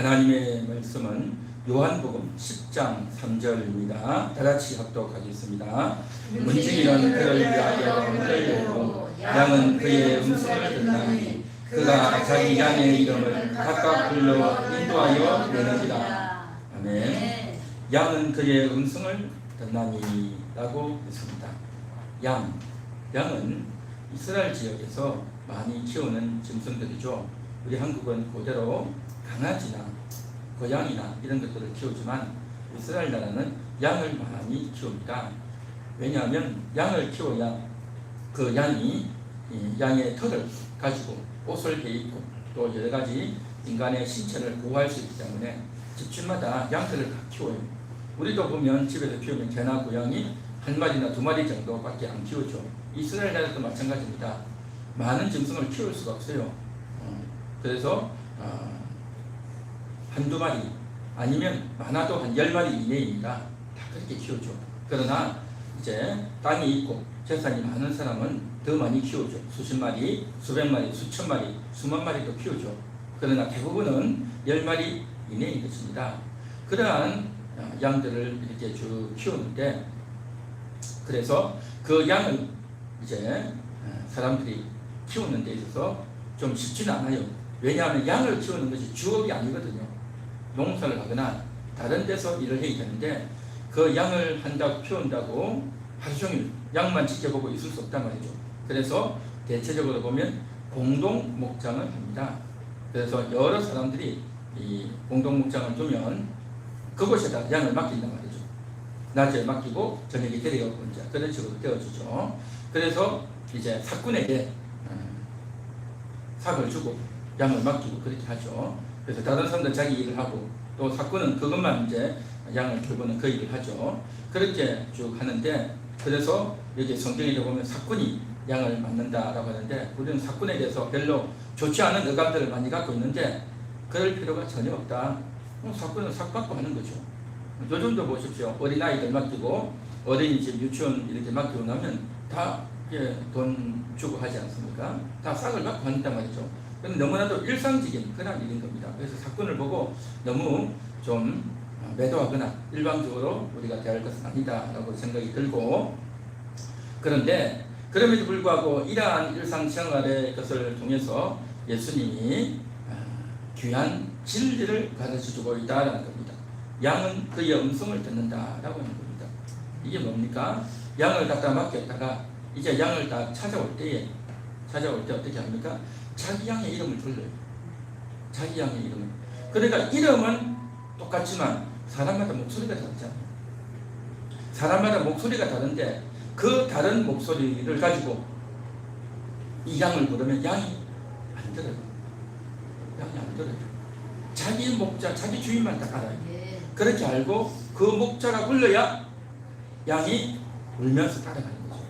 하나님의 말씀은 요한복음 10장 3절입니다. 다같이 합독하겠습니다. 문지기는 그를 위하여 끌려오고 양은 그의 음성을 듣나니 그가 자기 양의 이름을 각각 불러 인도하여 내느니라. 아멘. 양은 그의 음성을 듣나니 라고 했습니다. 양은 이스라엘 지역에서 많이 키우는 짐승들이죠. 우리 한국은 그대로 강아지나 고양이나 이런 것들을 키우지만 이스라엘 나라는 양을 많이 키웁니다. 왜냐하면 양을 키워야 그 양이 양의 털을 가지고 옷을 해입고 또 여러 가지 인간의 신체를 보호할 수 있기 때문에 집집마다 양들을 다 키워요. 우리도 보면 집에서 키우면 개나 고양이 한 마리나 두 마리 정도밖에 안 키우죠. 이스라엘 나라도 마찬가지입니다. 많은 짐승을 키울 수가 없어요. 그래서 한두 마리 아니면 많아도 한 10마리 이내입니다. 다 그렇게 키우죠. 그러나 이제 땅이 있고 재산이 많은 사람은 더 많이 키우죠. 수십 마리, 수백 마리, 수천 마리, 수만 마리도 키우죠. 그러나 대부분은 10마리 이내인 것입니다. 그러한 양들을 이렇게 쭉 키우는데, 그래서 그 양을 이제 사람들이 키우는 데 있어서 좀 쉽지는 않아요. 왜냐하면 양을 키우는 것이 주업이 아니거든요. 농사를 하거나 다른 데서 일을 해야 되는데 그 양을 한다고 키운다고 하루 종일 양만 지켜보고 있을 수 없단 말이죠. 그래서 대체적으로 보면 공동 목장을 합니다. 그래서 여러 사람들이 이 공동 목장을 두면 그곳에다 양을 맡긴단 말이죠. 낮에 맡기고 저녁에 데려오고 이제 그런 식으로 되어주죠. 그래서 이제 사꾼에게 삭을 주고 양을 맡기고 그렇게 하죠. 그래서 다른 사람들 자기 일을 하고 또 사꾼은 그것만 이제 양을 돌보는 그 일을 하죠. 그렇게 쭉 하는데, 그래서 여기 성경에 보면 사꾼이 양을 맡는다라고 하는데, 우리는 사꾼에 대해서 별로 좋지 않은 의감들을 많이 갖고 있는데 그럴 필요가 전혀 없다. 사꾼은 삭 받고 하는 거죠. 요즘도 보십시오. 어린아이들 맡기고 어린이집 유치원 이렇게 맡기고 나면 다 돈 주고 하지 않습니까? 다 싹을 받고 한단 말이죠. 근데 너무나도 일상적인 그런 일인 겁니다. 그래서 사건을 보고 너무 좀 매도하거나 일방적으로 우리가 대할 것은 아니다라고 생각이 들고, 그런데 그럼에도 불구하고 이러한 일상생활의 것을 통해서 예수님이 귀한 진리를 가르쳐주고 있다는 겁니다. 양은 그의 음성을 듣는다라고 하는 겁니다. 이게 뭡니까? 양을 갖다 맡겼다가 이제 양을 다 찾아올 때 어떻게 합니까? 자기 양의 이름을 불러요. 자기 양의 이름을. 그러니까 이름은 똑같지만 사람마다 목소리가 다르잖아요. 사람마다 목소리가 다른데 그 다른 목소리를 가지고 이 양을 부르면 양이 안 들어요. 양이 안 들어요. 자기 목자, 자기 주인만 딱 알아요. 그렇게 알고 그 목자가 불러야 양이 울면서 따라가는 거죠.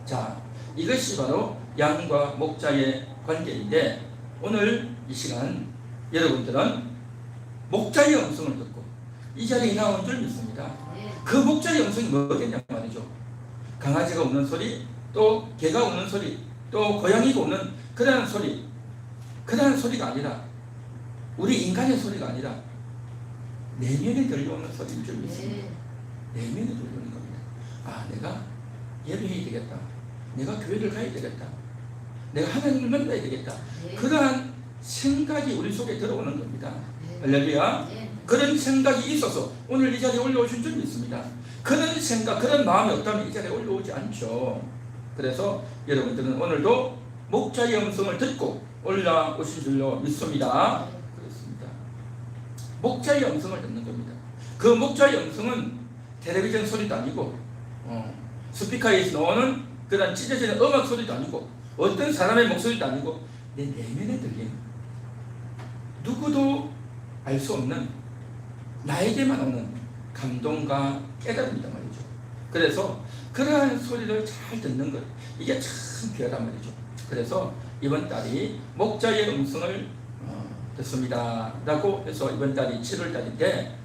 자, 이것이 바로 양과 목자의 관계인데, 오늘 이 시간 여러분들은 목자의 음성을 듣고 이 자리에 나온 줄 믿습니다. 그 목자의 음성이 뭐겠냐 말이죠. 강아지가 우는 소리, 또 개가 우는 소리, 또 고양이가 우는 그러한 소리가 아니라, 우리 인간의 소리가 아니라 내면에 들려오는 소리인 줄 믿습니다. 내면에 들려오는 겁니다. 아, 내가 예배해야 되겠다. 내가 교회를 가야 되겠다. 내가 하나님을 만나야 되겠다. 그러한 생각이 우리 속에 들어오는 겁니다. 할렐루야. 그런 생각이 있어서 오늘 이 자리에 올라오신 줄 믿습니다. 그런 생각, 그런 마음이 없다면 이 자리에 올라오지 않죠. 그래서 여러분들은 오늘도 목자의 음성을 듣고 올라오신 줄로 믿습니다. 그렇습니다. 목자의 음성을 듣는 겁니다. 그 목자의 음성은 텔레비전 소리도 아니고 스피커에서 나오는 그런 찢어지는 음악 소리도 아니고 어떤 사람의 목소리도 아니고 내 내면에 들리는, 누구도 알 수 없는 나에게만 오는 감동과 깨달음이다 말이죠. 그래서 그러한 소리를 잘 듣는 것, 이게 참 귀하단 말이죠. 그래서 이번 달이 목자의 음성을 듣습니다 라고 해서 이번 달이 7월 달인데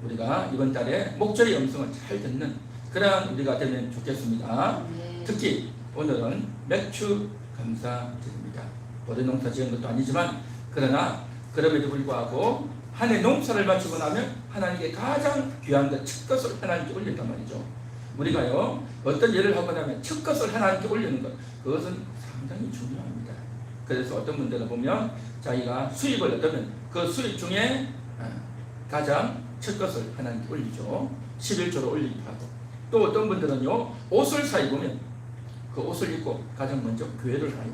우리가 이번 달에 목자의 음성을 잘 듣는 그러한 우리가 되면 좋겠습니다. 특히 오늘은 맥주 감사드립니다. 올해 농사 지은 것도 아니지만 그러나 그럼에도 불구하고 한 해 농사를 마치고 나면 하나님께 가장 귀한 것 첫 것을 하나님께 올린단 말이죠. 우리가요 어떤 일을 하고 나면 첫 것을 하나님께 올리는 것, 그것은 상당히 중요합니다. 그래서 어떤 분들은 보면 자기가 수입을 얻으면 그 수입 중에 가장 첫 것을 하나님께 올리죠. 11조를 올리기도 하고, 또 어떤 분들은요 옷을 사 입으면 그 옷을 입고 가장 먼저 교회를 가요.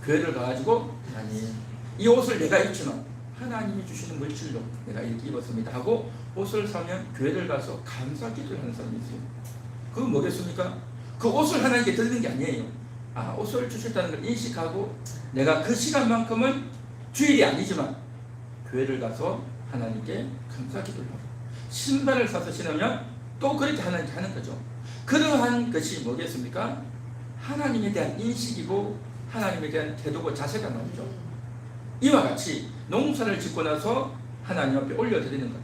교회를 가가지고 하나님 이 옷을 내가 입지만 하나님이 주시는 물질로 내가 이렇게 입었습니다 하고 옷을 사면 교회를 가서 감사 기도를 하는 사람이 있어요. 그건 뭐겠습니까? 그 옷을 하나님께 드리는 게 아니에요. 옷을 주셨다는 걸 인식하고 내가 그 시간만큼은 주일이 아니지만 교회를 가서 하나님께 감사 기도를 하고, 신발을 사서 신으면 또 그렇게 하나님께 하는 거죠. 그러한 것이 뭐겠습니까? 하나님에 대한 인식이고 하나님에 대한 태도고 자세가 말이죠. 이와 같이 농사를 짓고 나서 하나님 앞에 올려드리는 것,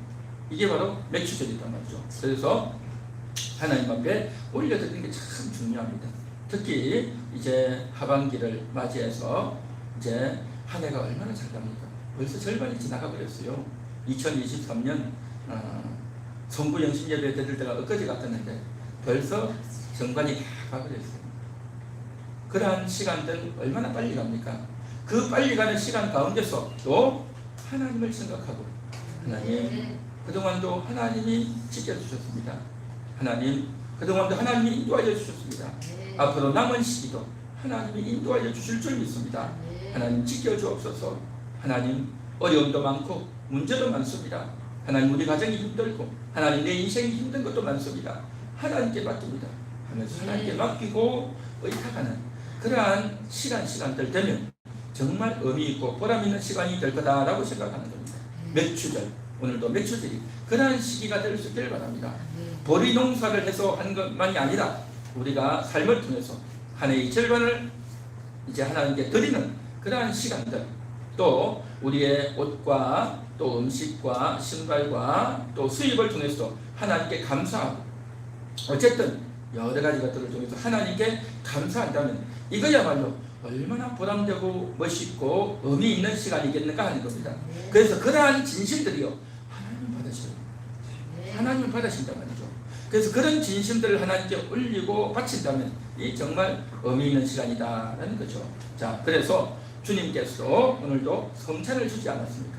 이게 바로 맥추절이란 말이죠. 그래서 하나님 앞에 올려드리는 게 참 중요합니다. 특히 이제 하반기를 맞이해서 이제 한 해가 얼마나 잘 갑니까? 벌써 절반이 지나가 버렸어요. 2023년 성부 영신 예배 드릴 때가 엊그제 같았는데 벌써 정관이 다 가버렸어요. 그러한 시간들 얼마나 빨리 갑니까? 그 빨리 가는 시간 가운데서 또 하나님을 생각하고, 하나님 그동안도 하나님이 지켜주셨습니다. 하나님 그동안도 하나님이 인도하여 주셨습니다. 앞으로 남은 시기도 하나님이 인도하여 주실 줄 믿습니다. 하나님 지켜주옵소서. 하나님 어려움도 많고 문제도 많습니다. 하나님 우리 가정이 힘들고 하나님 내 인생이 힘든 것도 많습니다. 하나님께 맡깁니다 하면서 하나님께 맡기고 의탁하는 그러한 시간들 되면 정말 의미 있고 보람 있는 시간이 될 거다라고 생각하는 겁니다. 맥추절, 오늘도 맥추절이 그러한 시기가 될 수 있기를 바랍니다. 보리 농사를 해서 한 것만이 아니라 우리가 삶을 통해서 한 해의 절반을 이제 하나님께 드리는 그러한 시간들, 또 우리의 옷과 또 음식과 신발과 또 수입을 통해서 하나님께 감사하고, 어쨌든 여러 가지 것들을 통해서 하나님께 감사한다면 이거야말로 얼마나 보람되고 멋있고 의미 있는 시간이겠는가 하는 겁니다. 그래서 그러한 진심들이요 하나님 받으셔요. 하나님 받으신단 말이죠. 그래서 그런 진심들을 하나님께 올리고 바친다면 이 정말 의미 있는 시간이다라는 거죠. 자, 그래서 주님께서 오늘도 성찬을 주지 않았습니까?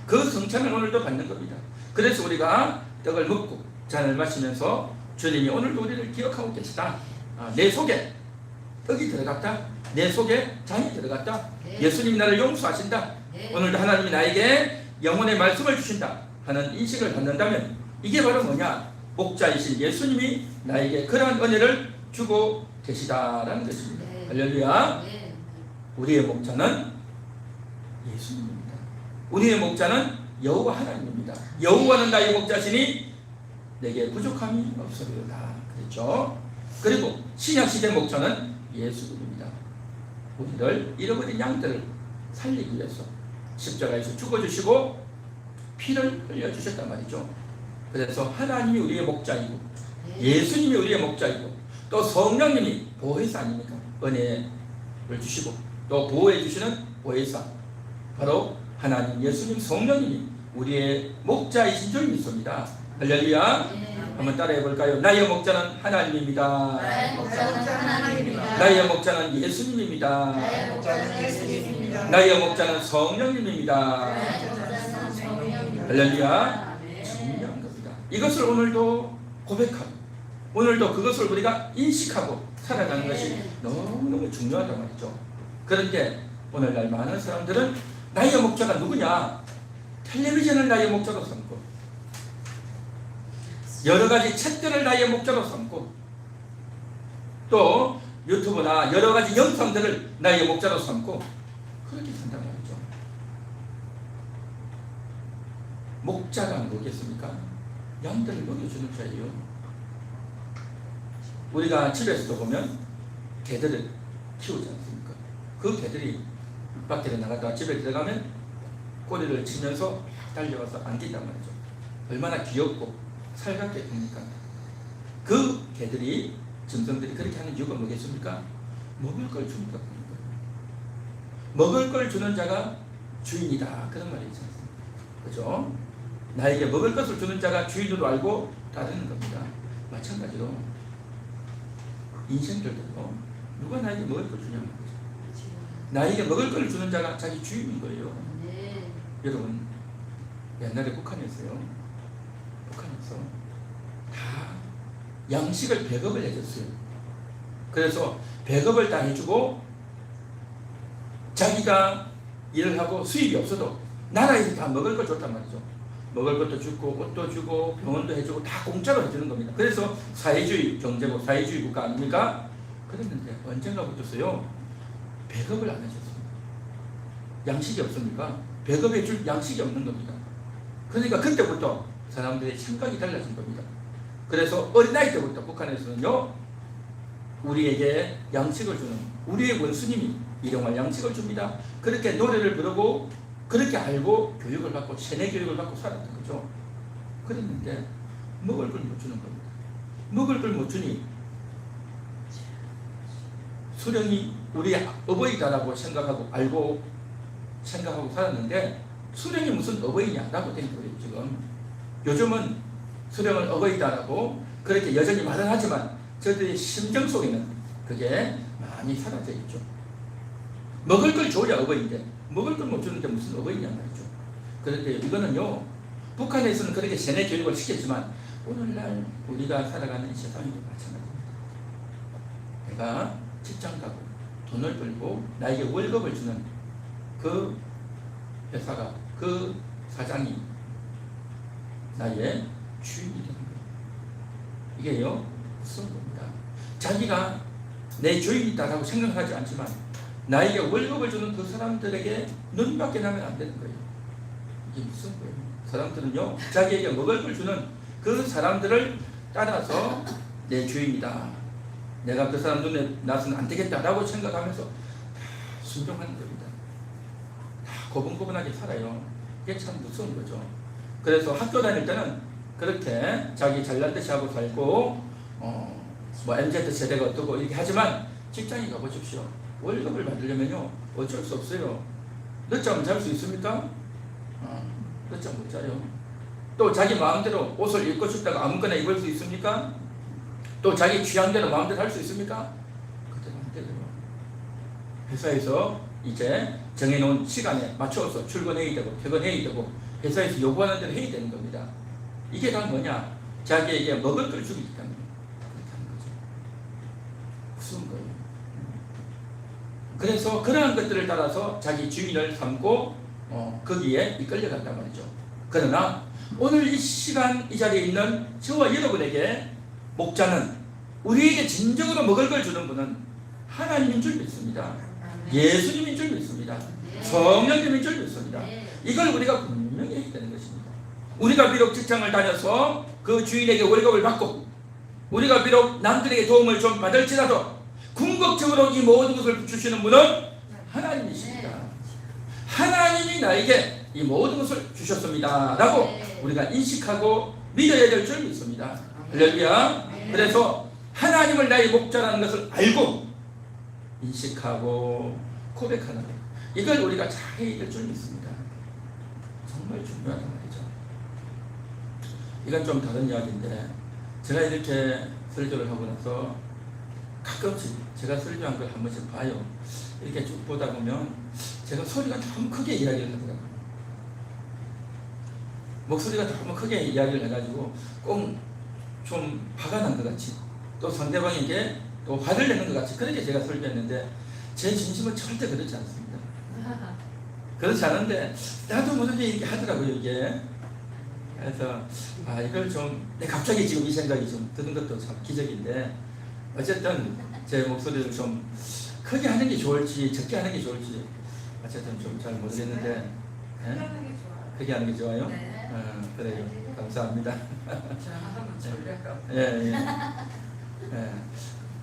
그 성찬을 오늘도 받는 겁니다. 그래서 우리가 떡을 먹고 잔을 마시면서 주님이 오늘도 우리를 기억하고 계시다. 내 속에 떡이 들어갔다. 내 속에 잔이 들어갔다. 예수님이 나를 용서하신다. 오늘도 하나님이 나에게 영혼의 말씀을 주신다 하는 인식을 갖는다면 이게 바로 뭐냐? 목자이신 예수님이 나에게 그러한 은혜를 주고 계시다라는 것입니다. 할렐루야. 우리의 목자는 예수님입니다. 우리의 목자는 여호와 하나님입니다. 여호와는 나의 목자시니 내게 부족함이 없으리로다 그랬죠. 그리고 신약시대 목자는 예수님입니다. 우리를 잃어버린 양들을 살리기 위해서 십자가에서 죽어주시고 피를 흘려주셨단 말이죠. 그래서 하나님이 우리의 목자이고 예수님이 우리의 목자이고 또 성령님이 보혜사 아닙니까? 은혜를 주시고 또 보호해 주시는 보혜사, 바로 하나님 예수님 성령님이 우리의 목자이신 줄 믿습니다. 할렐루야. 한번 따라해 볼까요? 나의 목자는 하나님입니다. 나의 목자는 예수님입니다. 나의 목자는 성령님입니다. 할렐루야. 중요한 겁니다. 이것을 오늘도 고백하고 오늘도 그것을 우리가 인식하고 살아가는 것이 너무너무 중요하단 말이죠. 그런데 오늘날 많은 사람들은 나의 목자가 누구냐? 텔레비전을 나의 목자로 삼고 여러 가지 책들을 나의 목자로 삼고 또 유튜브나 여러 가지 영상들을 나의 목자로 삼고 그렇게 산단 말이죠. 목자가 뭐겠습니까? 양들을 먹여주는 자예요. 우리가 집에서도 보면 개들을 키우지 않습니까? 그 개들이 밖에 나갔다가 집에 들어가면 꼬리를 치면서 달려와서 안긴단 말이죠. 얼마나 귀엽고 살갑게 큽니까? 그 개들이, 짐승들이 그렇게 하는 이유가 뭐겠습니까? 먹을 걸 주니까 그런 거예요. 먹을 걸 주는 자가 주인이다. 그런 말이 있지 않습니까? 그죠? 나에게 먹을 것을 주는 자가 주인으로 알고 따르는 겁니다. 마찬가지로 인생들도 누가 나에게 먹을 걸 주냐는 거죠. 나에게 먹을 걸 주는 자가 자기 주인인 거예요. 네. 여러분, 옛날에 북한에서요. 북한에서 다 양식을 배급을 해줬어요. 그래서 배급을 다 해주고 자기가 일을 하고 수입이 없어도 나라에서 다 먹을 걸 줬단 말이죠. 먹을 것도 주고 옷도 주고 병원도 해주고 다 공짜로 해주는 겁니다. 그래서 사회주의 경제고 사회주의 국가 아닙니까? 그랬는데 언젠가부터서요 배급을 안 해줬습니다. 양식이 없습니까? 배급해 줄 양식이 없는 겁니다. 그러니까 그때부터 사람들의 생각이 달라진 겁니다. 그래서 어린아이 때부터 북한에서는요 우리에게 양식을 주는 우리의 원수님이 일용할 양식을 줍니다. 그렇게 노래를 부르고 그렇게 알고 교육을 받고 세뇌 교육을 받고 살았던 거죠. 그랬는데 먹을 걸 못 주는 겁니다. 먹을 걸 못 주니 수령이 우리 어버이다라고 생각하고 알고 생각하고 살았는데 수령이 무슨 어버이냐라고 된 거예요. 지금 요즘은 수령을 어버이다라고 그렇게 여전히 말은 하지만 저들의 심정 속에는 그게 많이 사라져 있죠. 먹을 걸 줘야 어버이인데 먹을 걸 못 주는데 무슨 어버이냐 말이죠. 그런데 이거는요 북한에서는 그렇게 세뇌 교육을 시켰지만 오늘날 우리가 살아가는 세상이도 마찬가지입니다. 내가 직장 가고 돈을 벌고 나에게 월급을 주는 그 회사가 그 사장이 나의 주인이 되는 거예요. 이게요 무슨 겁니다. 자기가 내 주인이다라고 생각하지 않지만 나에게 월급을 주는 그 사람들에게 눈밖에 나면 안 되는 거예요. 이게 무슨 거예요? 사람들은요 자기에게 먹을 걸 주는 그 사람들을 따라서 내 주인이다. 내가 그 사람 눈에 나서는 안 되겠다라고 생각하면서 순종하는 겁니다. 다 고분고분하게 살아요. 이게 참 무서운 거죠. 그래서 학교 다닐 때는 그렇게 자기 잘난 듯이 하고 살고 뭐 MZ 세대가 어떻고 이렇게 하지만 직장에 가보십시오. 월급을 받으려면요 어쩔 수 없어요. 늦잠 잘 수 있습니까? 늦잠 못 자요. 또 자기 마음대로 옷을 입고 싶다가 아무거나 입을 수 있습니까? 또 자기 취향대로 마음대로 할 수 있습니까? 그때는 안 되고요. 회사에서 이제 정해놓은 시간에 맞춰서 출근해야 되고 퇴근해야 되고 회사에서 요구하는 대로 해야 되는 겁니다. 이게 다 뭐냐? 자기에게 먹을 걸 주기 때문에 그렇게 하는 거죠. 무슨 거예요? 그래서 그러한 것들을 따라서 자기 주인을 삼고 거기에 이끌려간단 말이죠. 그러나 오늘 이 시간 이 자리에 있는 저와 여러분에게 목자는 우리에게 진정으로 먹을 걸 주는 분은 하나님인 줄 믿습니다. 예수님인 줄 믿습니다. 성령님인 줄 믿습니다. 이걸 우리가 분명히 해야 되는 것입니다. 우리가 비록 직장을 다녀서 그 주인에게 월급을 받고 우리가 비록 남들에게 도움을 좀 받을지라도 궁극적으로 이 모든 것을 주시는 분은 하나님이십니다. 하나님이 나에게 이 모든 것을 주셨습니다 라고 우리가 인식하고 믿어야 될 줄 믿습니다. 할렐루야. 그래서 하나님을 나의 목자라는 것을 알고 인식하고 고백하는 것, 이걸 우리가 잘 해야 될 줄 믿습니다. 정말 중요하단 말이죠. 이건 좀 다른 이야기인데 제가 이렇게 설교를 하고 나서 가끔씩 제가 설교한 걸 한 번씩 봐요. 이렇게 쭉 보다 보면 제가 소리가 너무 크게 이야기를 하더라고요. 목소리가 너무 크게 이야기를 해가지고 꼭 좀 화가 난 것 같이 또 상대방에게 또 화를 내는 것 같이 그렇게 제가 설교했는데 제 진심은 절대 그렇지 않습니다. 그렇지 않은데 나도 모르게 이렇게 하더라고요 이게. 그래서 이걸 좀 갑자기 지금 이 생각이 좀 드는 것도 참 기적인데 어쨌든 제 목소리를 좀 크게 하는 게 좋을지 적게 하는 게 좋을지 어쨌든 좀 잘 모르겠는데 크게 하는 게 좋아요? 네. 그래요. 감사합니다. 예, 예. 예.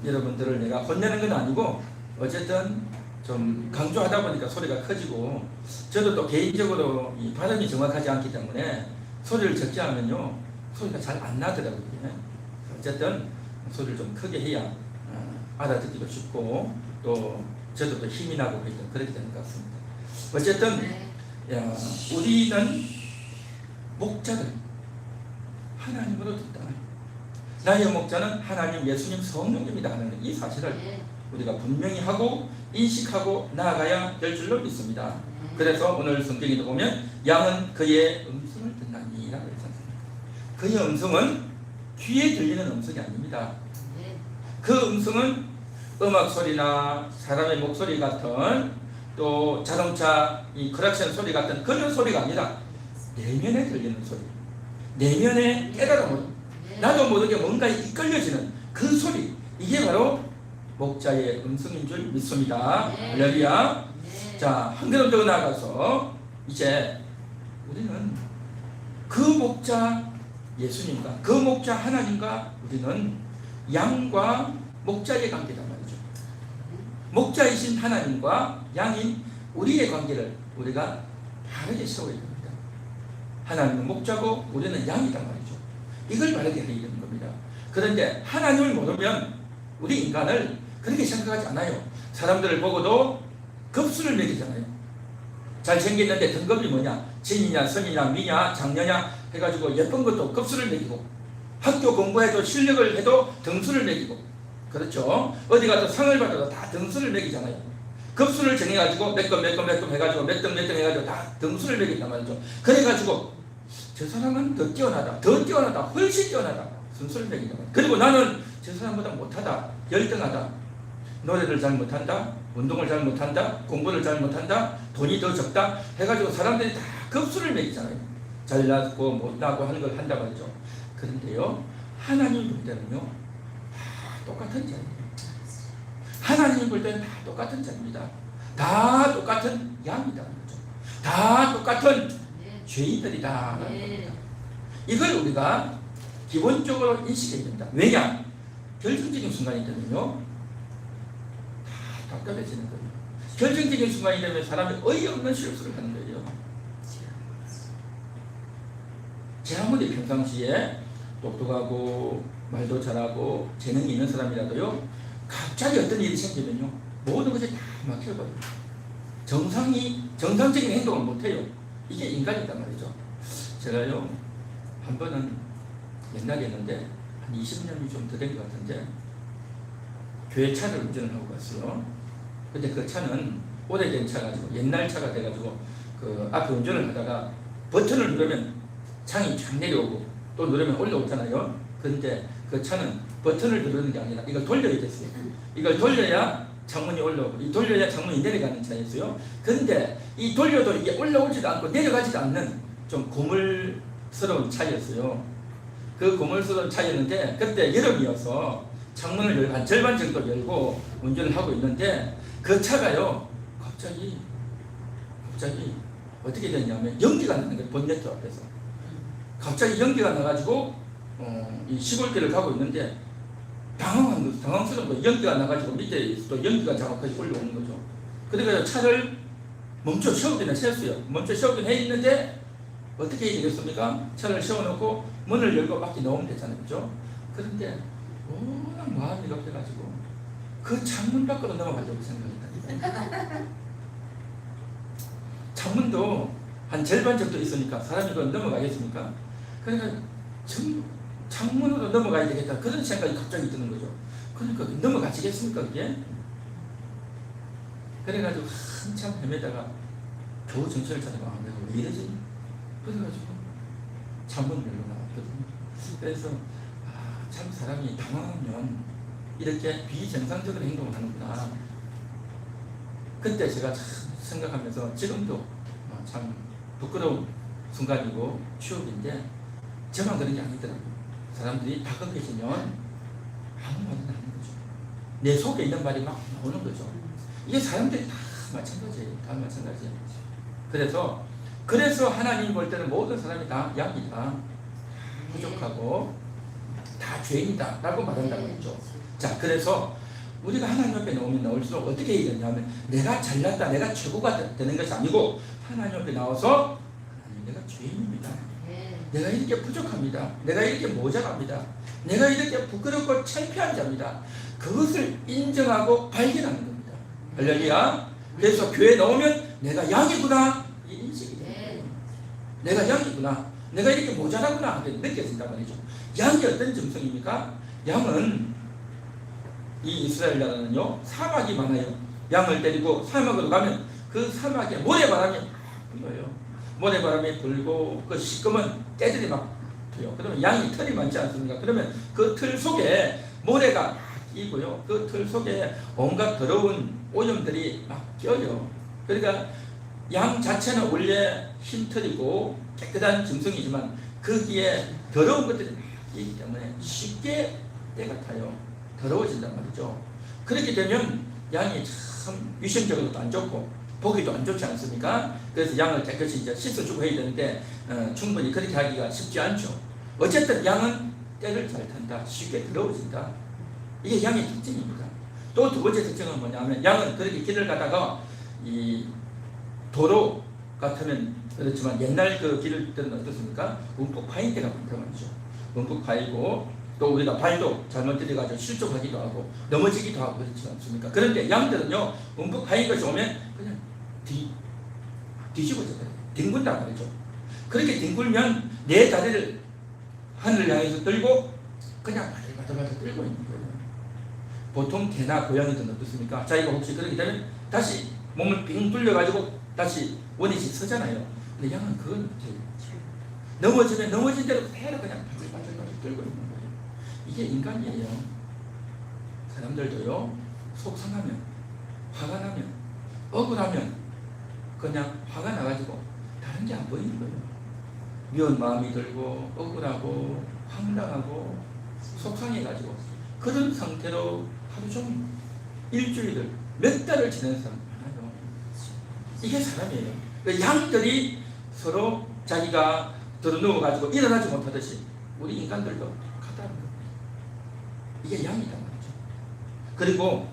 여러분들을 내가 혼내는 건 아니고 어쨌든 좀 강조하다 보니까 소리가 커지고 저도 또 개인적으로 이 발음이 정확하지 않기 때문에 소리를 적게 하면요 소리가 잘 안 나더라고요. 어쨌든 소리를 좀 크게 해야 알아듣기도 쉽고 또 저도 또 힘이 나고 그렇게 되는 것 같습니다. 어쨌든 야, 우리는 목자를 하나님으로 듣다. 나의 목자는 하나님, 예수님, 성령님이다 하는 이 사실을 우리가 분명히 하고 인식하고 나아가야 될 줄로 믿습니다. 그래서 오늘 성경에도 보면 양은 그의 음성을 듣나니 라고 했지 않습니까? 그의 음성은 귀에 들리는 음성이 아닙니다. 그 음성은 음악 소리나 사람의 목소리 같은 또 자동차 이 크락션 소리 같은 그런 소리가 아니라 내면에 들리는 소리, 내면에 깨달음으로 나도 모르게 뭔가 이끌려지는 그 소리, 이게 바로 목자의 음성인 줄 믿습니다. 할렐루야. 자, 한 걸음 더 나아가서 이제 우리는 그 목자 예수님과 그 목자 하나님과 우리는 양과 목자의 관계란 말이죠. 목자이신 하나님과 양인 우리의 관계를 우리가 바르게 세워야 됩니다. 하나님은 목자고 우리는 양이란 말이죠. 이걸 바르게 해야 되는 겁니다. 그런데 하나님을 모르면 우리 인간을 그렇게 생각하지 않아요. 사람들을 보고도 급수를 매기잖아요. 잘생겼는데 등급이 뭐냐, 진이냐 선이냐 미냐 장녀냐 해가지고 예쁜 것도 급수를 매기고, 학교 공부해도 실력을 해도 등수를 매기고, 그렇죠. 어디 가서 상을 받아도 다 등수를 매기잖아요. 급수를 정해가지고 몇 점 해가지고 몇 등 해가지고 다 등수를 매긴단 말이죠. 그래가지고 저 사람은 더 뛰어나다 훨씬 뛰어나다 등수를 매긴단 말이죠. 그리고 나는 저 사람보다 못하다, 열등하다, 노래를 잘 못한다, 운동을 잘 못한다, 공부를 잘 못한다, 돈이 더 적다 해가지고 사람들이 다 급수를 매기잖아요. 잘나고 못나고 하는 걸 한다 말이죠. 그런데요, 하나님 볼 때는요 다 똑같은 자입니다. 하나님 볼 때는 다 똑같은 자입니다. 다 똑같은 양이다 말이죠. 다 똑같은 죄인들이다 라는 겁니다. 이걸 우리가 기본적으로 인식해야 된다. 왜냐? 결정적인 순간이 되면요 다 답답해지는 거예요. 결정적인 순간이 되면 사람이 어이없는 실수를 하는 거예요. 제 아무리 평상시에 똑똑하고 말도 잘하고 재능이 있는 사람이라도요, 갑자기 어떤 일이 생기면요 모든 것이 다 막혀버려요. 정상적인 행동을 못해요. 이게 인간이단 말이죠. 제가요 한 번은 옛날에 했는데 한 20년이 좀 더 된 것 같은데 교회 차를 운전을 하고 갔어요. 근데 그 차는 오래된 차 가지고 옛날 차가 돼가지고 그 앞에 운전을 하다가 버튼을 누르면 창이 쫙 내려오고 또 누르면 올라오잖아요. 그런데 그 차는 버튼을 누르는 게 아니라 이걸 돌려야 됐어요. 이걸 돌려야 창문이 올라오고 이 돌려야 창문이 내려가는 차였어요. 그런데 이 돌려도 이게 올라오지도 않고 내려가지도 않는 좀 고물스러운 차였어요. 그 고물스러운 차였는데 그때 여름이어서 창문을 한 절반 정도 열고 운전을 하고 있는데 그 차가요 갑자기 어떻게 됐냐면 연기가 나는 거예요. 본네트 앞에서 갑자기 연기가 나가지고 이 시골길을 가고 있는데 당황스러운 거예요. 연기가 나가지고 밑에 또 연기가 자욱하게 올라오는 거죠. 그래서 차를 멈춰 세우기는 세웠어요. 멈춰 세우긴 해 있는데 어떻게 해야 되겠습니까? 차를 세워놓고 문을 열고 밖에 나오면 되잖아요. 그렇죠? 그런데 워낙 마음이 급해가지고 그 창문 밖으로 넘어가려고 생각했다. 창문도 한 절반 정도 있으니까 사람이 그걸 넘어가겠습니까? 그러니까 창문으로 넘어가야 되겠다 그런 생각이 갑자기 드는 거죠. 그러니까 넘어가시겠습니까 그게? 그래가지고 한참 헤매다가 겨우 정신을 차리고 내가 왜 이러지? 그래가지고 창문을 열고 나왔거든요. 그래서 참 사람이 당황하면 이렇게 비정상적인 행동을 하는구나. 그때 제가 참 생각하면서 지금도 참 부끄러운 순간이고 추억인데 저만 그런 게 아니더라고요. 사람들이 다 거기 계시면 아무 말이나 하는 거죠. 내 속에 있는 말이 막 나오는 거죠. 이게 사람들이 다 마찬가지예요. 다 마찬가지예요. 그래서 하나님 볼 때는 모든 사람이 다 양이다, 부족하고 다 죄인이다 라고 말한다고 했죠. 자, 그래서 우리가 하나님 앞에 나올수록 어떻게 해야 되냐면 내가 잘났다, 내가 최고가 되는 것이 아니고 하나님 앞에 나와서 하나님, 내가 죄인입니다. 내가 이렇게 부족합니다. 내가 이렇게 모자랍니다. 내가 이렇게 부끄럽고 창피한 자입니다. 그것을 인정하고 발견하는 겁니다. 할렐루야. 그래서 교회에 나오면 내가 양이구나 이 인식이 내가 양이구나, 내가 이렇게 모자라구나 하게 느껴진단 말이죠. 양이 어떤 짐승입니까? 양은 이 이스라엘 나라는요 사막이 많아요. 양을 데리고 사막으로 가면 그 사막에 모래바람이 막 불어요. 모래바람이 불고 그 시꺼먼 떼들이 막 불어요. 그러면 양이 털이 많지 않습니까? 그러면 그 틀 속에 모래가 끼고요, 그 틀 속에 온갖 더러운 오염들이 막 껴요. 그러니까 양 자체는 원래 흰 털이고 깨끗한 짐승이지만 거기에 더러운 것들이 막 끼기 때문에 쉽게 때가 타요. 더러워진단 말이죠. 그렇게 되면 양이 참 위생적으로도 안 좋고 보기도 안 좋지 않습니까? 그래서 양을 깨끗이 이제 씻어주고 해야 되는데 충분히 그렇게 하기가 쉽지 않죠. 어쨌든 양은 때를 잘 탄다. 쉽게 더러워진다. 이게 양의 특징입니다. 또 두 번째 특징은 뭐냐면 양은 그렇게 길을 가다가 이 도로 같으면 그렇지만 옛날 그 길들은 어떻습니까? 움푹 파인 때가 많다고 하죠. 움푹 파이고 또 우리가 발도 잘못 들여가지고 실족하기도 하고 넘어지기도 하고 그렇지 않습니까? 그런데 양들은요 움푹 파인 것이 오면 그냥 뒤집어져요. 뒹군단 말이죠. 그렇게 뒹굴면 내 다리를 하늘을 향해서 들고 그냥 바들바들 들고 있는 거예요. 보통 개나 고양이들은 어떻습니까? 자기가 혹시 그렇게 되면 다시 몸을 빙 돌려가지고 다시 원위치 서잖아요. 근데 양은 그건 못해요. 넘어지면 넘어진 대로 그대로 그냥 바들바들 들고 있는 거예요. 이게 인간이에요. 사람들도요 속상하면, 화가 나면, 억울하면 그냥 화가 나가지고 다른 게 안 보이는 거예요. 미운 마음이 들고 억울하고 황당하고 속상해가지고 그런 상태로 하루 종일 일주일을 몇 달을 지내는 사람 많아요. 이게 사람이에요. 양들이 서로 자기가 들어누워가지고 일어나지 못하듯이 우리 인간들도 똑같다는 거예요. 이게 양이란 말이죠. 그리고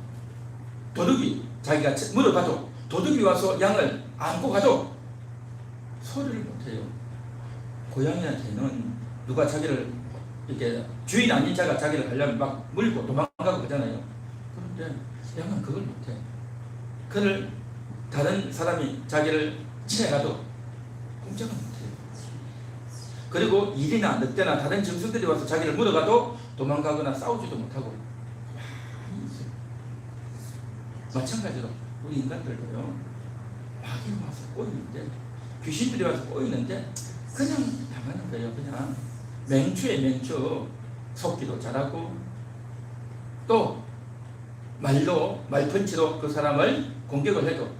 도둑이 자기가 물어봐도 도둑이 와서 양을 안고 가도 소리를 못해요. 고양이한테는 누가 자기를 이렇게 주인 아닌 자가 자기를 하려면 막 물고 도망가고 그러잖아요. 그런데 양은 그걸 못해. 그를 다른 사람이 자기를 치해가도 꼼짝을 못해요. 그리고 일이나 늑대나 다른 짐승들이 와서 자기를 물어가도 도망가거나 싸우지도 못하고 많이 있어요. 마찬가지로 우리 인간들도요 마귀가 와서 꼬이는데 귀신들이 와서 꼬이는데 그냥 당하는 거예요. 그냥 맹추에 맹추, 속기도 잘하고 또 말로 말펀치로 그 사람을 공격을 해도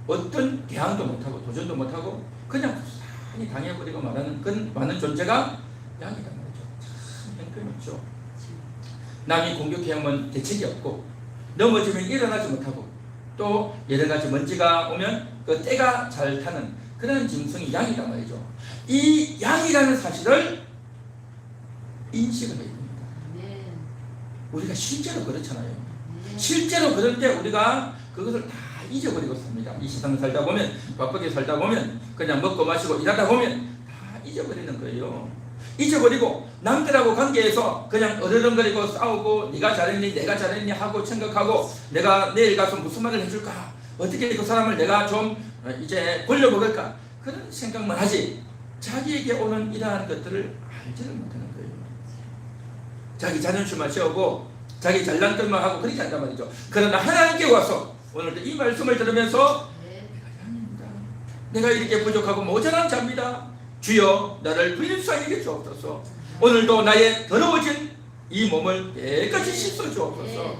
어떤 대항도 못하고 도전도 못하고 그냥 부산히 당해버리고 말하는 그런 많은 존재가 양이란 말이죠. 참 형편없죠. 남이 공격해오면 대책이 없고 넘어지면 일어나지 못하고 또 여러가지 먼지가 오면 그 때가 잘 타는 그런 짐승이 양이란 말이죠. 이 양이라는 사실을 인식을 해야 됩니다. 우리가 실제로 그렇잖아요. 실제로 그런데 우리가 그것을 다 잊어버리고 삽니다. 이 세상을 살다 보면, 바쁘게 살다 보면, 그냥 먹고 마시고 일하다 보면 다 잊어버리는 거예요. 잊어버리고 남들하고 관계에서 그냥 어르렁거리고 싸우고 네가 잘했니 내가 잘했니 하고 생각하고 내가 내일 가서 무슨 말을 해줄까, 어떻게 그 사람을 내가 좀 이제 벌려먹을까, 그런 생각만 하지 자기에게 오는 이러한 것들을 알지를 못하는 거예요. 자기 자존심만 세우고 자기 잘난 것만 하고 그렇게 한단 말이죠. 그러나 하나님께 와서 오늘도 이 말씀을 들으면서 내가 양입니다. 내가 이렇게 부족하고 모자란 자입니다. 주여 나를 불쌍히 여기주옵소서. 오늘도 나의 더러워진 이 몸을 깨끗이 씻어 주옵소서.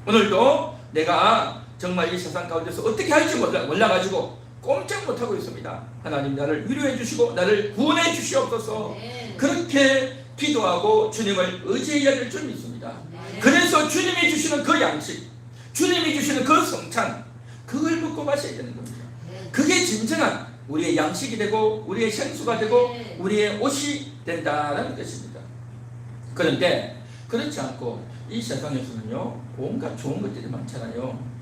오늘도 내가 정말 이 세상 가운데서 어떻게 할지 몰라가지고 꼼짝 못하고 있습니다. 하나님 나를 위로해 주시고 나를 구원해 주시옵소서. 그렇게 기도하고 주님을 의지해야 될 줄 믿습니다. 그래서 주님이 주시는 그 양식, 주님이 주시는 그 성찬, 그걸 먹고 마셔야 되는 겁니다. 그게 진정한 우리의 양식이 되고 우리의 생수가 되고 우리의 옷이 된다는 것입니다. 그런데 그렇지 않고 이 세상에서는요 온갖 좋은 것들이 많잖아요.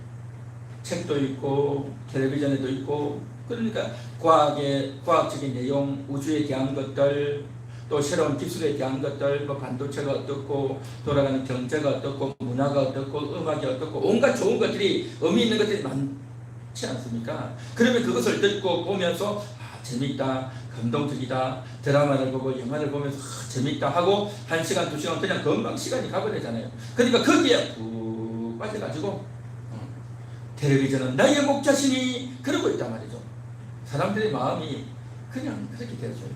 책도 있고 텔레비전에도 있고, 그러니까 과학적인 내용, 우주에 대한 것들, 또 새로운 기술에 대한 것들, 뭐 반도체가 어떻고 돌아가는 경제가 어떻고 문화가 어떻고 음악이 어떻고 온갖 좋은 것들이 의미 있는 것들이 많지 않습니까? 그러면 그것을 듣고 보면서 재밌다, 감동적이다. 드라마를 보고 영화를 보면서 재밌다 하고 1시간, 2시간 그냥 금방 시간이 가버리잖아요. 그러니까 거기에 푹 빠져가지고 텔레비전은 나의 목자시니 그러고 있단 말이죠. 사람들의 마음이 그냥 그렇게 되어져요.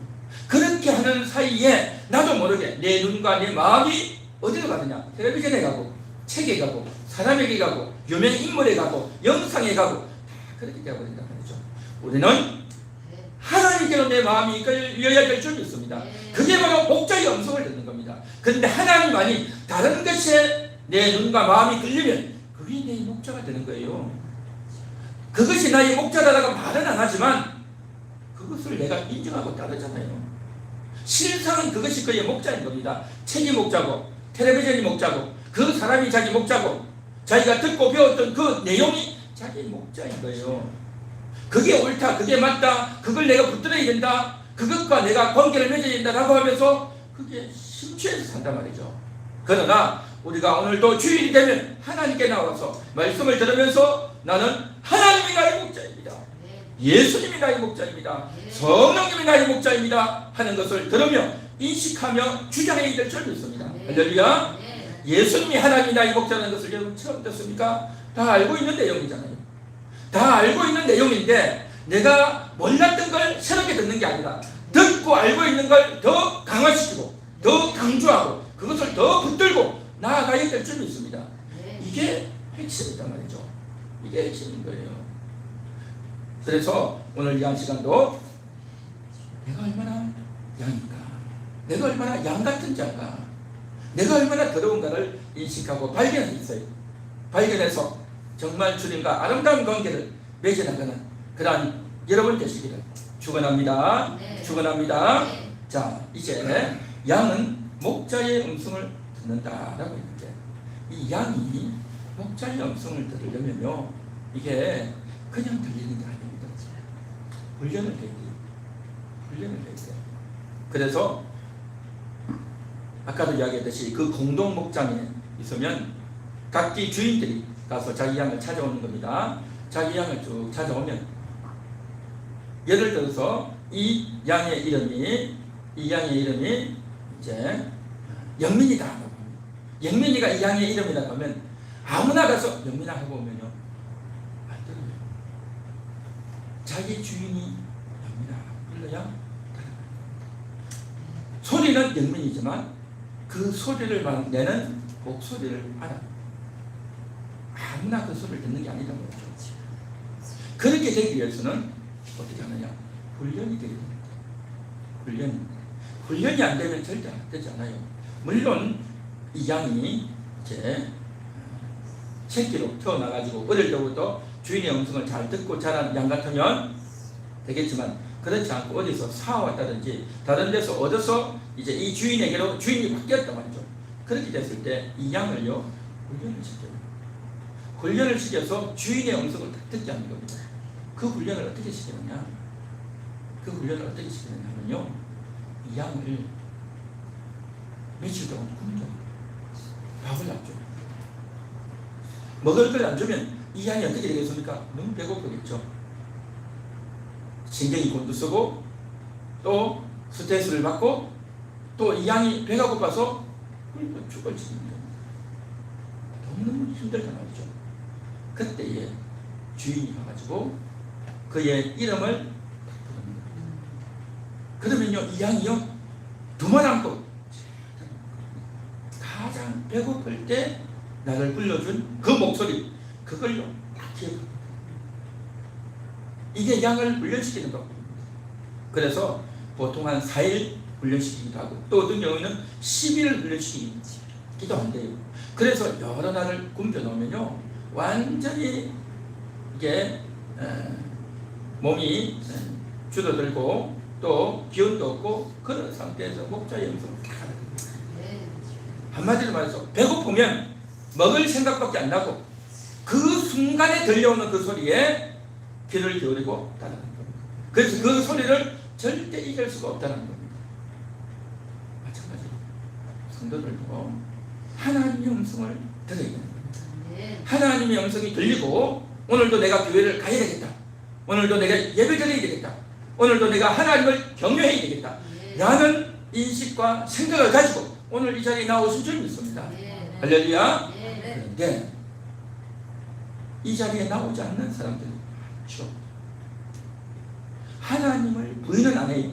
그렇게 하는 사이에 나도 모르게 내 눈과 내 마음이 어디로 가느냐? 텔레비전에 가고 책에 가고 사람에게 가고 유명 인물에 가고 영상에 가고 다 그렇게 되어버린단 말이죠. 우리는 하나님께로 내 마음이 끌려야 될 줄이 있습니다. 그게 바로 목자의 음성을 듣는 겁니다. 그런데 하나님만이 다른 것에 내 눈과 마음이 끌리면 그게 내 목자가 되는 거예요. 그것이 나의 목자라고 말은 안 하지만 그것을 내가 인정하고 따르잖아요. 실상은 그것이 그의 목자인 겁니다. 책이 목자고 텔레비전이 목자고 그 사람이 자기 목자고 자기가 듣고 배웠던 그 내용이 자기 목자인 거예요. 그게 옳다, 그게 맞다, 그걸 내가 붙들어야 된다, 그것과 내가 관계를 맺어야 된다라고 하면서 그게 심취해서 산단 말이죠. 그러나 우리가 오늘도 주일이 되면 하나님께 나와서 말씀을 들으면서 나는 하나님이 나의 목자입니다, 예수님이 나의 목자입니다, 성령님이 나의 목자입니다 하는 것을 들으며 인식하며 주장해야 될 줄 믿습니다. 할렐루야. 예수님이 하나님이 나의 목자라는 것을 여러분 처음 듣습니까? 다 알고 있는 내용이잖아요. 다 알고 있는 내용인데 내가 몰랐던 걸 새롭게 듣는 게 아니라 듣고 알고 있는 걸 더 강화시키고 더 강조하고 그것을 더 붙들고 나아가야 될 줄 믿습니다. 이게 핵심이단 말이죠. 이게 핵심인 거예요. 그래서 오늘 이 한 시간도 내가 얼마나 양인가, 내가 얼마나 양 같은 자인가, 내가 얼마나 더러운가를 인식하고 발견했어요. 발견해서 정말 주님과 아름다운 관계를 맺어나가는 그러한 여러분 되시기를 축원합니다. 축원합니다. 자, 이제 양은 목자의 음성을 듣는다라고 했는데 이 양이 목자의 음성을 들으려면요 이게 그냥 들리는 게 아닙니다. 훈련을 해야 돼요. 훈련을 해야 돼요. 그래서 아까도 이야기했듯이 그 공동 목장에 있으면 각기 주인들이 가서 자기 양을 찾아오는 겁니다. 자기 양을 쭉 찾아오면 예를 들어서 이 양의 이름이 이제 영민이다. 영민이가 이 양의 이름이라고 하면 아무나 가서 영민아 하고 오면요 안 들어요. 자기 주인이 영민아 불러야 소리는 영민이지만 그 소리를 내는 목소리를 알아. 아무나 그 소리를 듣는 게 아니란 거죠. 그렇게 되기 위해서는 어떻게 하느냐? 훈련이 되게 됩니다. 훈련이 안 되면 절대 안 되지 않아요. 물론 이 양이 이제 새끼로 태어나가지고 어릴 때부터 주인의 음성을 잘 듣고 자란 양 같으면 되겠지만 그렇지 않고 어디서 사왔다든지 다른 데서 얻어서 이제 이 주인에게로 주인이 바뀌었단 말이죠. 그렇게 됐을 때 이 양을요 훈련을 시켜요. 훈련을 시켜서 주인의 음성을 듣게 하는 겁니다. 그 훈련을 어떻게 시키느냐? 그 훈련을 어떻게 시키느냐 하면요 이 양을 며칠 동안 굶겨 밥을 안 줘요. 먹을 걸 안 주면 이 양이 어떻게 되겠습니까? 너무 배고프겠죠. 신경이 곤두서고 또 스트레스를 받고 또 이 양이 배가 고파서 굶어 죽을 지는 겁니다. 너무너무 힘들단 말이죠. 그때에 주인이 와가지고 그의 이름을 부릅니다. 그러면요 이 양이요 두말 않고 가장 배고플 때 나를 불러준 그 목소리 그걸요 딱 기억합니다. 이게 양을 훈련시키는 겁니다. 그래서 보통 한 4일 훈련시키기도 하고 또 어떤 경우에는 10일을 훈련시키기도 한대요. 그래서 여러 날을 굶겨 놓으면요 완전히 이게 몸이 줄어들고 또 기운도 없고 그런 상태에서 목자의 음성을 다 하는 겁니다. 한마디로 말해서 배고프면 먹을 생각밖에 안 나고 그 순간에 들려오는 그 소리에 귀를 기울이고 따르는 겁니다. 그래서 그 소리를 절대 이길 수가 없다는 겁니다. 마찬가지로 성도들도 하나님의 음성을 들어야 되는 겁니다. 하나님의 음성이 들리고 오늘도 내가 교회를 가야 되겠다. 오늘도 내가 예배 드려야 되겠다. 오늘도 내가 하나님을 경외해야 되겠다 라는 인식과 생각을 가지고 오늘 이 자리에 나오신 줄 믿습니다. 할렐루야. 그런데 이 자리에 나오지 않는 사람들이 많죠. 하나님을 부인은 안 해요.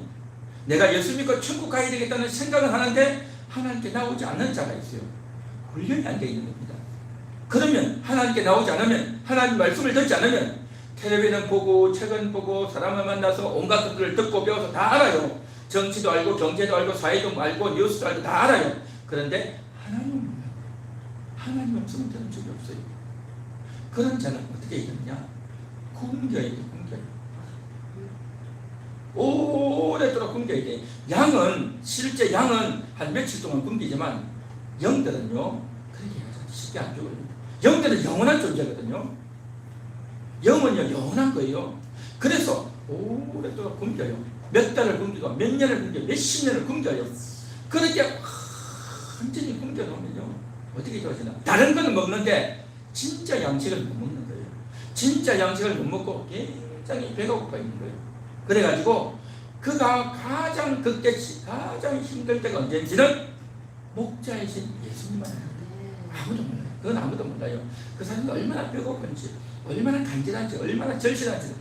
내가 예수 믿고 천국 가야 되겠다는 생각은 하는데 하나님께 나오지 않는 자가 있어요. 훈련이 안 되어 있는 겁니다. 그러면 하나님께 나오지 않으면, 하나님 말씀을 듣지 않으면 텔레비전 보고 책은 보고 사람을 만나서 온갖 것들을 듣고 배워서 다 알아요. 정치도 알고 경제도 알고 사회도 알고 뉴스도 알고 다 알아요. 그런데 하나님은 몰라요. 하나님 말씀을 들은 적이 없어요. 그런 자는 어떻게 해야 되느냐? 굶겨야 돼. 오랫도록 굶겨야 돼. 양은, 실제 양은 한 며칠 동안 굶기지만 영들은요 그렇게 쉽게 안 죽어요. 영들은 영원한 존재거든요. 영은요 영원한 거예요. 그래서 오랫도록 굶겨요. 몇 달을 굶기고 몇 년을 굶겨요. 몇십 년을 굶겨요. 그렇게 완전히 굶겨 놓으면요 어떻게 좋아지나? 다른 거는 먹는데 진짜 양식을 못 먹는 거예요. 진짜 양식을 못 먹고 굉장히 배가 고파 있는 거예요. 그래가지고 그가 가장 극대치 가장 힘들 때가 언제인지는 목자이신 예수님만 알아요. 아무도 몰라요. 그건 아무도 몰라요. 그 사람이 얼마나 배고픈지, 얼마나 간절한지, 얼마나 절실한지.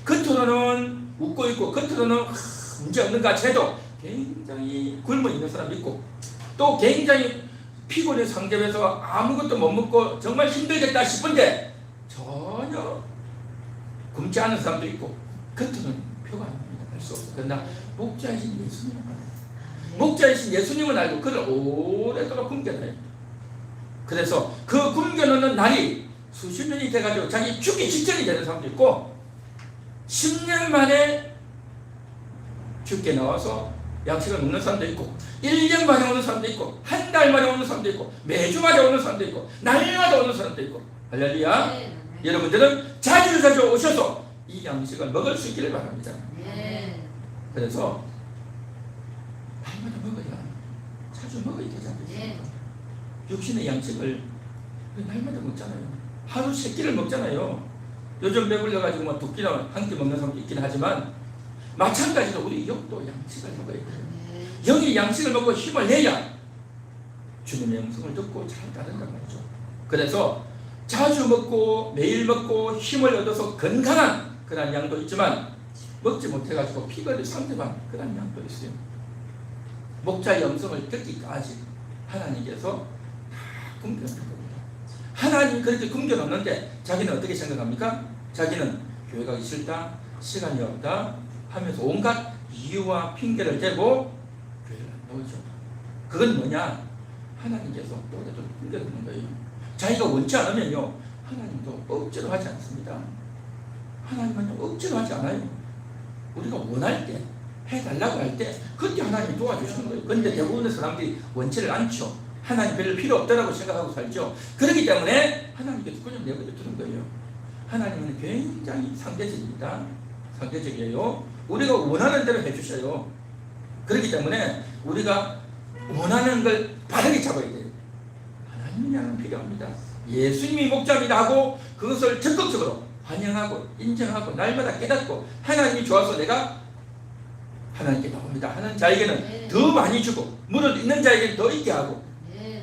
겉으로는 웃고 있고 겉으로는 문제 없는 것 같이 해도 굉장히 굶어 있는 사람이 있고 또 굉장히 피곤해 상대에서 아무것도 못 먹고 정말 힘들겠다 싶은데 전혀 굶지 않은 사람도 있고 겉으로는 표가 안 납니다. 알 수 없어요. 그러나 목자이신 예수님을 알아요. 목자이신 예수님을 알고 그를 오랫도록 굶겨놔요. 그래서 그 굶겨놓는 날이 수십 년이 돼가지고 자기 죽기 직전이 되는 사람도 있고 10년 만에 죽게 나와서 양식을 먹는 사람도 있고 1년 만에 오는 사람도 있고 한 달 만에 오는 사람도 있고 매주마다 오는 사람도 있고 날마다 오는 사람도 있고 할렐루야. 여러분들은 자주 오셔서 이 양식을 먹을 수 있기를 바랍니다. 그래서 날마다 먹어야 자주 먹어야 되지 않습니까? 육신의 양식을 날마다 먹잖아요. 하루 3끼를 먹잖아요. 요즘 배불러가지고 뭐 2끼나 1끼 먹는 사람도 있긴 하지만 마찬가지로 우리 영도 양식을 먹어야 돼요. 영이 양식을 먹고 힘을 내야 주님의 음성을 듣고 잘 따른단 말이죠. 그래서 자주 먹고 매일 먹고 힘을 얻어서 건강한 그런 양도 있지만 먹지 못해가지고 피가 상대방 그런 양도 있어요. 목자의 음성을 듣기까지 하나님께서 다 굶겨놓는 겁니다. 하나님이 그렇게 굶겨놓는데 자기는 어떻게 생각합니까? 자기는 교회 가기 싫다, 시간이 없다 하면서 온갖 이유와 핑계를 대고 교회를 안 나오죠. 그건 뭐냐? 하나님께서 오랫도록 굶겨놓는 거예요. 자기가 원치 않으면요 하나님도 억지로 하지 않습니다. 하나님은 억지로 하지 않아요. 우리가 원할 때 해달라고 할 때 그때 하나님이 도와주시는 거예요. 그런데 대부분의 사람들이 원치를 않죠. 하나님 별로 필요 없다라고 생각하고 살죠. 그렇기 때문에 하나님께서 그냥 내버려 두는 거예요. 하나님은 굉장히 상대적입니다. 상대적이에요. 우리가 원하는 대로 해주셔요. 그렇기 때문에 우리가 원하는 걸 바르게 잡아야 돼요. 하나님의 양은 필요합니다. 예수님이 목자입니다 하고 그것을 적극적으로 환영하고 인정하고 날마다 깨닫고 하나님이 좋아서 내가 하나님께 나옵니다 하는 자에게는 더 많이 주고 무릇 있는 자에게는 더 있게 하고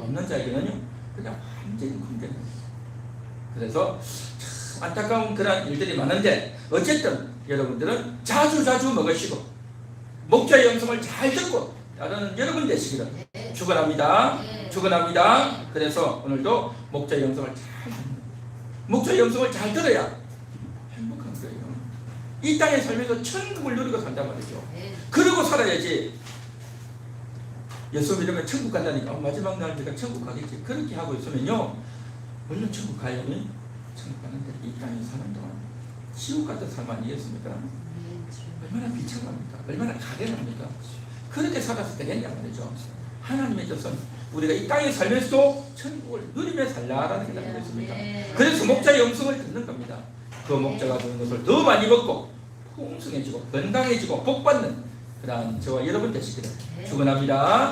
없는 자에게는요 그냥 완전히 굶겨요. 그래서 참 안타까운 그런 일들이 많은데 어쨌든 여러분들은 자주 먹으시고 목자의 음성을 잘 듣고 따르는 여러분 되시기를 축원합니다. 축원합니다. 그래서 오늘도 목자의 음성을 잘 듣는 목자의 음성을 잘 들어야 행복한 거예요. 이 땅에 살면서 천국을 누리고 산단 말이죠. 그러고 살아야지. 예수 믿으면 천국 간다니까 마지막 날 내가 천국 가겠지 그렇게 하고 있으면요 물론 천국 가요. 천국 가는데 이 땅에 사는 동안 지옥 같은 삶 아니겠습니까? 얼마나 비참합니까? 얼마나 가련합니까? 그렇게 살았을 때 됐냐 말이죠. 하나님의 뜻은 우리가 이 땅에 살면서도 천국을 누리며 살라라는 게 나타났습니다. 그래서 목자의 음성을 듣는 겁니다. 그 목자가 주는 것을 더 많이 먹고 풍성해지고 건강해지고 복받는 그러한 저와 여러분 되시기를 축원합니다.